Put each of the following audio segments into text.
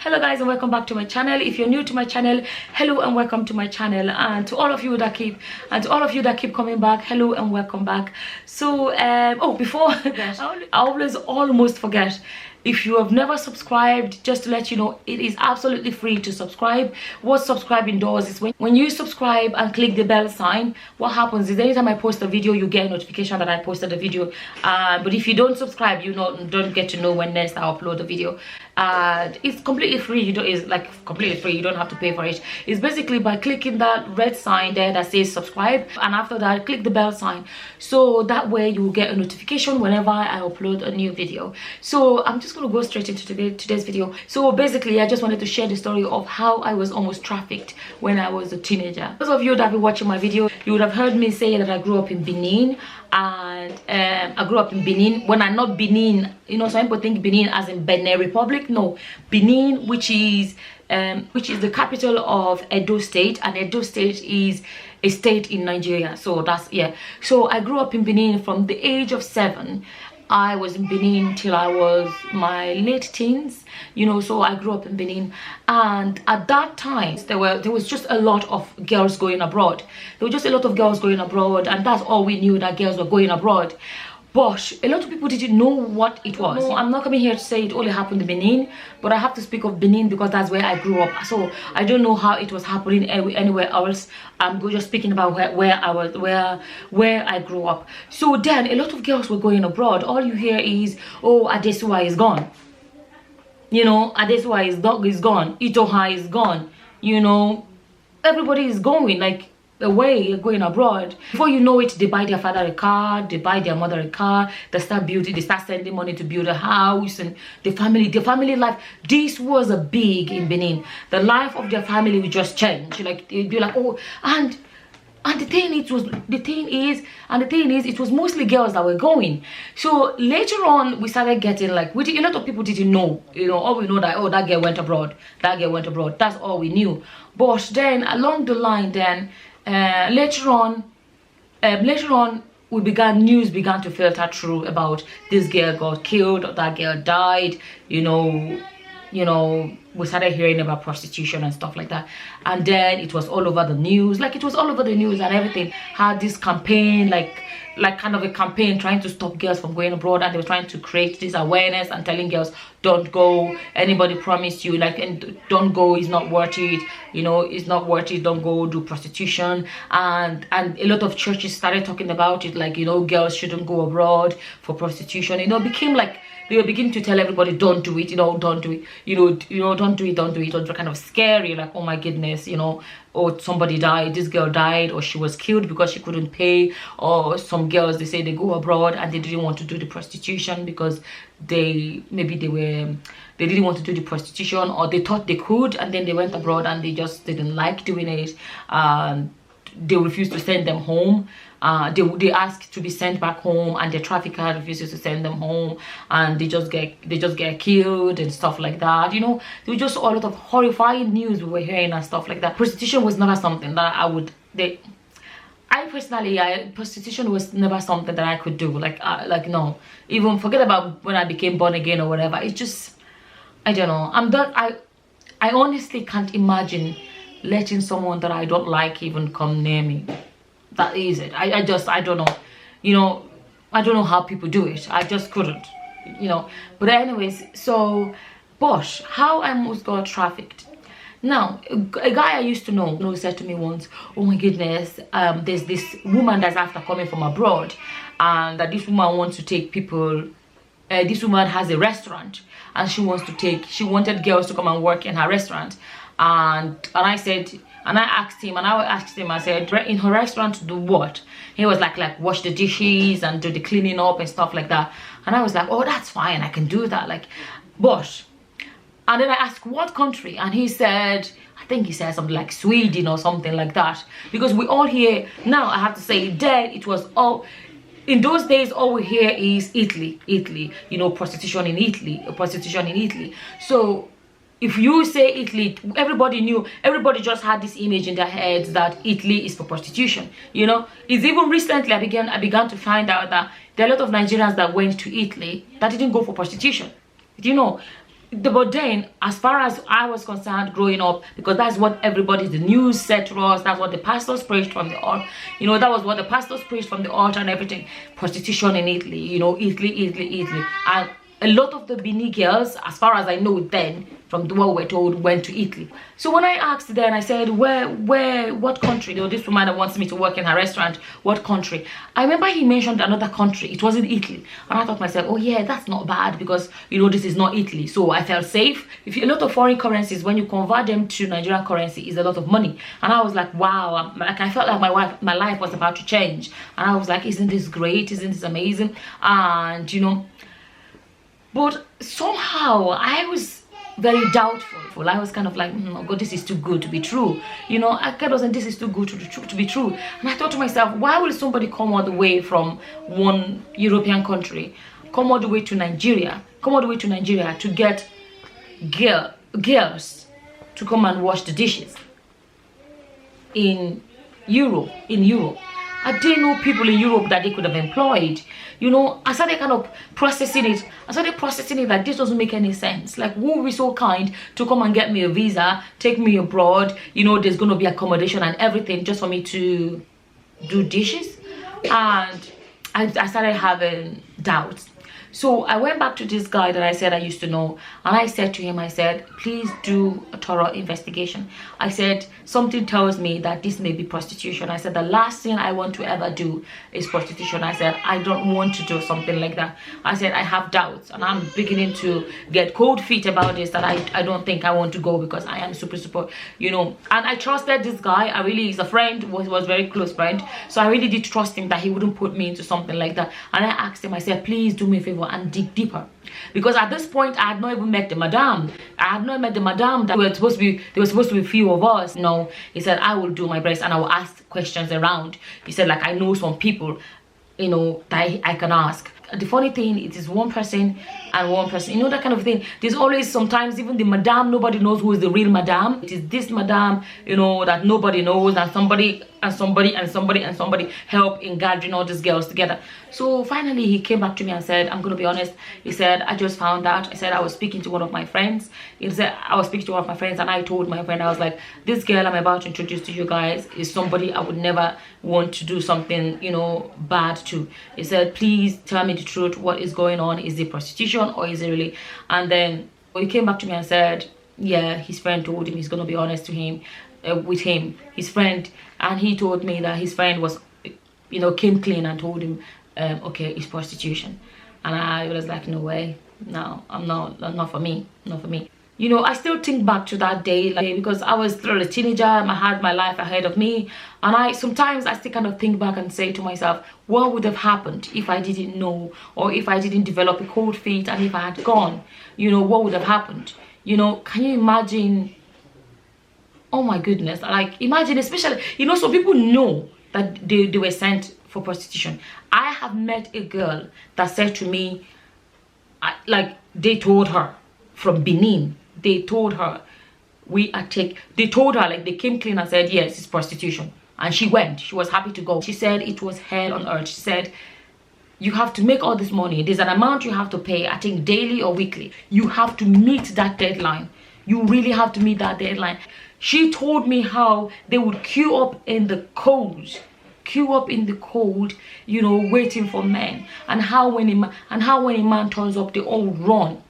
Hello guys, and welcome back to my channel. If you're new to my channel, hello and welcome to my channel. And to all of you that keep coming back, hello and welcome back. So before I always almost forget, if you have never subscribed, just to let you know, it is absolutely free to subscribe. What subscribing does is when you subscribe and click the bell sign, what happens is anytime I post a video, you get a notification that I posted a video. But if you don't subscribe, you don't get to know when next I upload a video. It's completely free. It's like completely free. You don't have to pay for it. It's basically by clicking that red sign there that says subscribe, and after that click the bell sign, so that way you will get a notification whenever I upload a new video. So I'm just going to go straight into today's video. So basically I just wanted to share the story of how I was almost trafficked when I was a teenager. Those of you that have been watching my video, you would have heard me say that I grew up in Benin. And I grew up in Benin. When I'm not Benin, some people think Benin as in Benin Republic. No, Benin, which is the capital of Edo State, and Edo State is a state in Nigeria. So that's, yeah. So I grew up in Benin from the age of 7. I was in Benin till I was my late teens, so I grew up in Benin. And at that time there was just a lot of girls going abroad. There were just a lot of girls going abroad, and that's all we knew, that girls were going abroad. But a lot of people didn't know what it was. So I'm not coming here to say it only happened in Benin, but I have to speak of Benin because that's where I grew up. So I don't know how it was happening anywhere else. I'm just speaking about where I grew up. So then a lot of girls were going abroad. All you hear is, oh, Adesua is gone. Adesua is gone. Itoha is gone. Everybody is going, like, away, going abroad. Before you know it, they buy their father a car, they buy their mother a car, they start sending money to build a house, and the family life. This was a big in Benin. The life of their family would just change. Like, they'd be like, oh, and the thing is, it was mostly girls that were going. So later on, we started getting, like, a lot of people didn't know. All we know that, oh, that girl went abroad. That girl went abroad. That's all we knew. But then along the line, later on, news began to filter through about this girl got killed, or that girl died. We started hearing about prostitution and stuff like that, and then it was all over the news. Like, it was all over the news, and everything had this campaign, like kind of a campaign trying to stop girls from going abroad, and they were trying to create this awareness and telling girls, don't go. Anybody promised you, like, and don't go, it's not worth it. It's not worth it. Don't go do prostitution. And a lot of churches started talking about it, like, girls shouldn't go abroad for prostitution. It became like they were beginning to tell everybody, don't do it, don't do it, don't do it. It was kind of scary, like, oh my goodness, or somebody died, this girl died, or she was killed because she couldn't pay. Or some girls, they say they go abroad and they didn't want to do the prostitution because they didn't want to do the prostitution, or they thought they could, and then they went abroad and they just didn't like doing it. They refused to send them home. They asked to be sent back home, and the trafficker refuses to send them home, and they just get killed and stuff like that. There was just a lot of horrifying news we were hearing and stuff like that. Prostitution was never something that prostitution was never something that I could do. No, even forget about when I became born again or whatever. It's just, I don't know. I honestly can't imagine letting someone that I don't like even come near me. That is it. I don't know. I don't know how people do it. I just couldn't, But anyways, but how I almost got trafficked. Now, a guy I used to know said to me once, oh my goodness, there's this woman that's after coming from abroad, and that this woman wants to take people. This woman has a restaurant, and she wanted girls to come and work in her restaurant. And I asked him, I said, in her restaurant, do what? He was like wash the dishes and do the cleaning up and stuff like that. And I was like, oh, that's fine, I can do that. And then I asked, what country? And he said, I think he said something like Sweden or something like that. Because we all hear, now I have to say, then it was all, in those days, all we hear is Italy, prostitution in Italy. So if you say Italy, everybody just had this image in their heads that Italy is for prostitution. It's even recently I began to find out that there are a lot of Nigerians that went to Italy that didn't go for prostitution. But then, as far as I was concerned growing up, because that's what everybody, the news said to us, that's what the pastors preached from the altar, you know, that was what the pastors preached from the altar and everything. Prostitution in Italy, you know, Italy. And a lot of the Benin girls, as far as I know then, from what we're told, went to Italy. So when I asked them, I said, what country? You know, this woman that wants me to work in her restaurant, what country? I remember he mentioned another country. It wasn't Italy. And I thought to myself, oh yeah, that's not bad, because, you know, this is not Italy. So I felt safe. If a lot of foreign currencies, when you convert them to Nigerian currency, is a lot of money. And I was like, wow, like I felt like my life was about to change. And I was like, isn't this great? Isn't this amazing? And, you know, but somehow I was very doubtful. I was kind of like, oh God, this is too good to be true. You know, I kind of said, this is too good to be true. And I thought to myself, why will somebody come all the way from one European country, come all the way to Nigeria, to get girls to come and wash the dishes in Europe? I didn't know people in Europe that they could have employed. You know, I started kind of processing it. That this doesn't make any sense. Like, who will be so kind to come and get me a visa, take me abroad? You know, there's going to be accommodation and everything just for me to do dishes. And I started having doubts. So I went back to this guy that I said I used to know, and I said to him, I said, please do a thorough investigation. I said, something tells me that this may be prostitution. I said, the last thing I want to ever do is prostitution. I said, I don't want to do something like that. I said, I have doubts, and I'm beginning to get cold feet about this, that I don't think I want to go, because I am super, you know. And I trusted this guy. I really, he's a friend, was a very close friend. So I really did trust him that he wouldn't put me into something like that. And I asked him, I said, please do me a favor and dig deeper, because at this point I had not even met the madam. That they were supposed to be few of us. No, he said, I will do my best and I will ask questions around. He said, like, I know some people, you know, that I can ask. The funny thing, it is one person and one person, you know, that kind of thing. There's always, sometimes even the madam, nobody knows who is the real madam. It is this madam, you know, that nobody knows, and somebody help in gathering all these girls together. So finally he came back to me and said, I'm gonna be honest. He said, I just found out. I said, I was speaking to one of my friends. He said, I was speaking to one of my friends, and I told my friend, I was like, this girl I'm about to introduce to you guys is somebody I would never want to do something, you know, bad to. He said, please tell me the truth. What is going on? Is it prostitution or is it really? And then he came back to me and said, yeah, his friend told him he's gonna be honest to him, with him, his friend, and he told me that his friend was, you know, came clean and told him, okay, it's prostitution. And I was like, no way, no, not for me. You know, I still think back to that day, like, because I was still a teenager and I had my life ahead of me. And sometimes I still kind of think back and say to myself, what would have happened if I didn't know, or if I didn't develop a cold feet, and if I had gone, you know, what would have happened? You know, can you imagine? Oh my goodness, like, imagine, especially, you know, some people know that they were sent for prostitution. I have met a girl that said to me, like, they told her from Benin, they told her, they told her, like, they came clean and said, yes, it's prostitution. And she went. She was happy to go. She said it was hell on earth. She said, you have to make all this money. There's an amount you have to pay, I think daily or weekly. You have to meet that deadline. You really have to meet that deadline. She told me how they would queue up in the cold, you know, waiting for men, and how when a man turns up, they all run,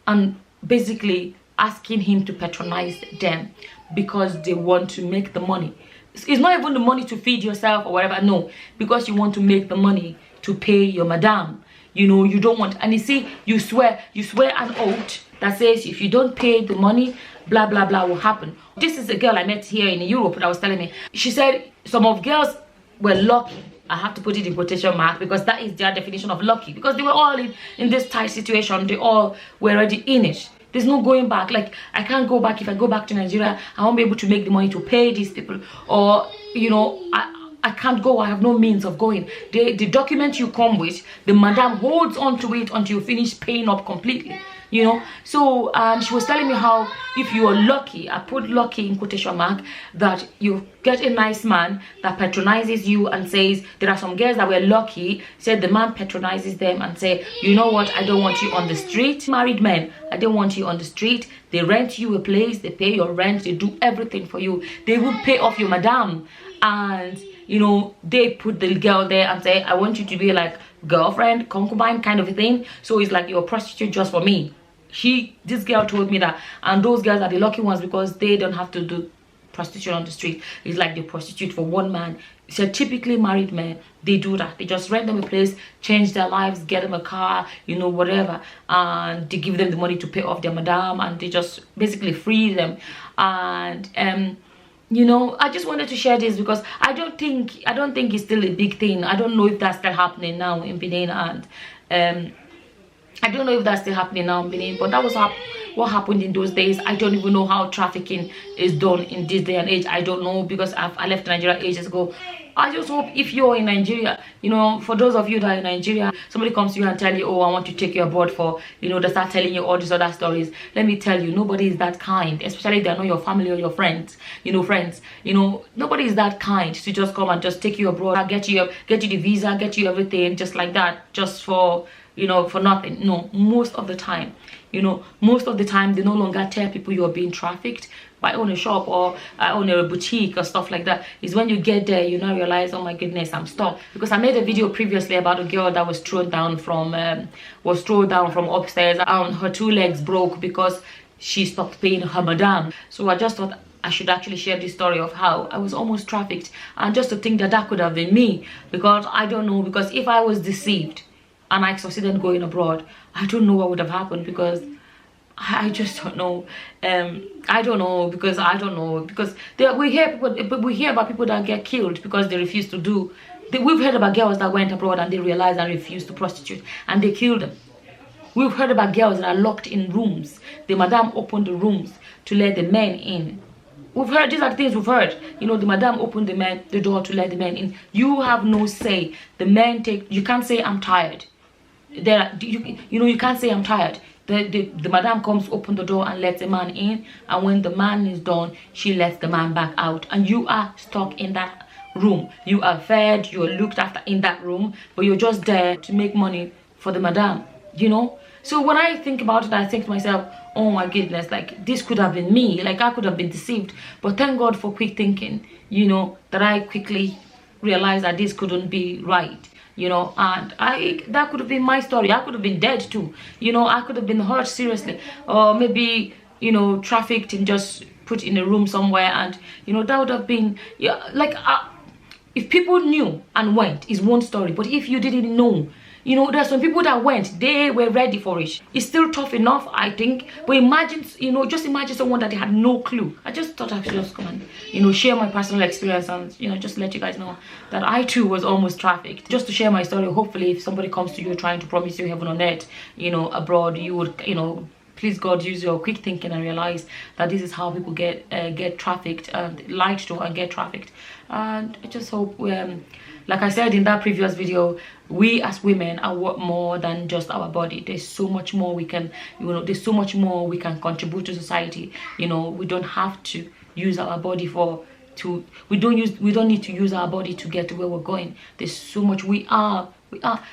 and basically asking him to patronize them because they want to make the money. It's not even the money to feed yourself or whatever, no, because you want to make the money to pay your madam. You know, you don't want, and you see, you swear an oath that says if you don't pay the money, blah blah blah will happen. This is a girl I met here in Europe that was telling me, she said some of girls were lucky. I have to put it in quotation mark, because that is their definition of lucky, because they were all in this tight situation. They all were already in it. There's no going back. Like, I can't go back. If I go back to Nigeria, I won't be able to make the money to pay these people, or, you know, I can't go. I have no means of going. The document you come with, the madam holds on to it until you finish paying up completely. you know. So she was telling me how if you are lucky, I put lucky in quotation mark, that you get a nice man that patronizes you and says, there are some girls that were lucky, said the man patronizes them and say, you know what, I don't want you on the street. Married men, I don't want you on the street. They rent you a place, they pay your rent, they do everything for you. They will pay off your madam, and you know, they put the girl there and say, I want you to be like girlfriend, concubine kind of a thing. So it's like you're a prostitute just for me. This girl told me that, and those girls are the lucky ones because they don't have to do prostitution on the street. It's like they prostitute for one man. So typically married men, they do that. They just rent them a place, change their lives, get them a car, you know, whatever, and they give them the money to pay off their madam, and they just basically free them. And you know, I just wanted to share this because I don't think it's still a big thing. I don't know if that's still happening now in Benin, and I don't know if that's still happening now in Benin, but that was what happened in those days. I don't even know how trafficking is done in this day and age. I don't know, because I left Nigeria ages ago. I just hope if you're in Nigeria, you know, for those of you that are in Nigeria, somebody comes to you and tell you, oh, I want to take you abroad for, you know, they start telling you all these other stories. Let me tell you, nobody is that kind, especially if they're not your family or your friends, you know, nobody is that kind to just come and just take you abroad, get you the visa, get you everything just like that, just for, you know, for nothing. No, most of the time, you know, they no longer tell people you're being trafficked. I own a shop or I own a boutique or stuff like that. Is when you get there, you now realize, oh my goodness, I'm stuck. Because I made a video previously about a girl that was thrown down from upstairs, and her 2 legs broke because she stopped paying her madam. So I just thought I should actually share this story of how I was almost trafficked, and just to think that could have been me, because I don't know, because if I was deceived and I succeeded in going abroad, I don't know what would have happened, because I just don't know. I don't know because we hear about people that get killed because they refuse to do. We've heard about girls that went abroad and they realized and refused to prostitute and they killed them. We've heard about girls that are locked in rooms. The madam opened the rooms to let the men in. We've heard, these are the things we've heard. You know, the madam opened the door to let the men in. You have no say. The men you can't say I'm tired. You can't say I'm tired. The madam comes, open the door and lets the man in, and when the man is done, she lets the man back out, and you are stuck in that room. You are fed, you are looked after in that room, but you're just there to make money for the madam, you know. So when I think about it, I think to myself, oh my goodness, like this could have been me, like I could have been deceived. But thank God for quick thinking, you know, that I quickly realized that this couldn't be right. You know, and that could have been my story. I could have been dead too, you know. I could have been hurt seriously, or maybe, you know, trafficked and just put in a room somewhere, and you know, that would have been, yeah, like if people knew and went is one story, but if you didn't know, you know, there's some people that went, they were ready for it. It's still tough enough, I think, but imagine, you know, just imagine someone that they had no clue. I just thought I should just come and, you know, share my personal experience and, you know, just let you guys know that I too was almost trafficked. Just to share my story. Hopefully if somebody comes to you trying to promise you heaven on earth, you know, abroad, you would, you know, please God, use your quick thinking and realize that this is how people get trafficked and lied to and get trafficked. And I just hope like I said in that previous video, we as women are worth more than just our body. There's so much more we can, you know, there's so much more we can contribute to society. You know, we don't have to use our body we don't need to use our body to get to where we're going. There's so much we have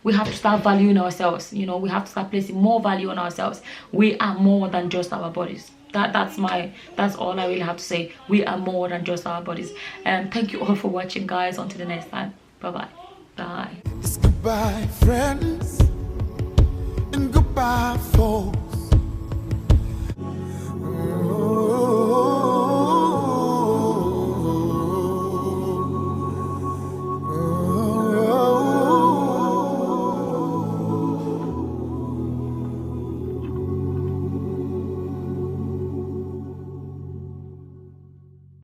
to start valuing ourselves. You know, we have to start placing more value on ourselves. We are more than just our bodies. That's all I really have to say. We are more than just our bodies. And thank you all for watching, guys. Until the next time. Bye-bye. Bye. It's goodbye, friends, and goodbye, folks.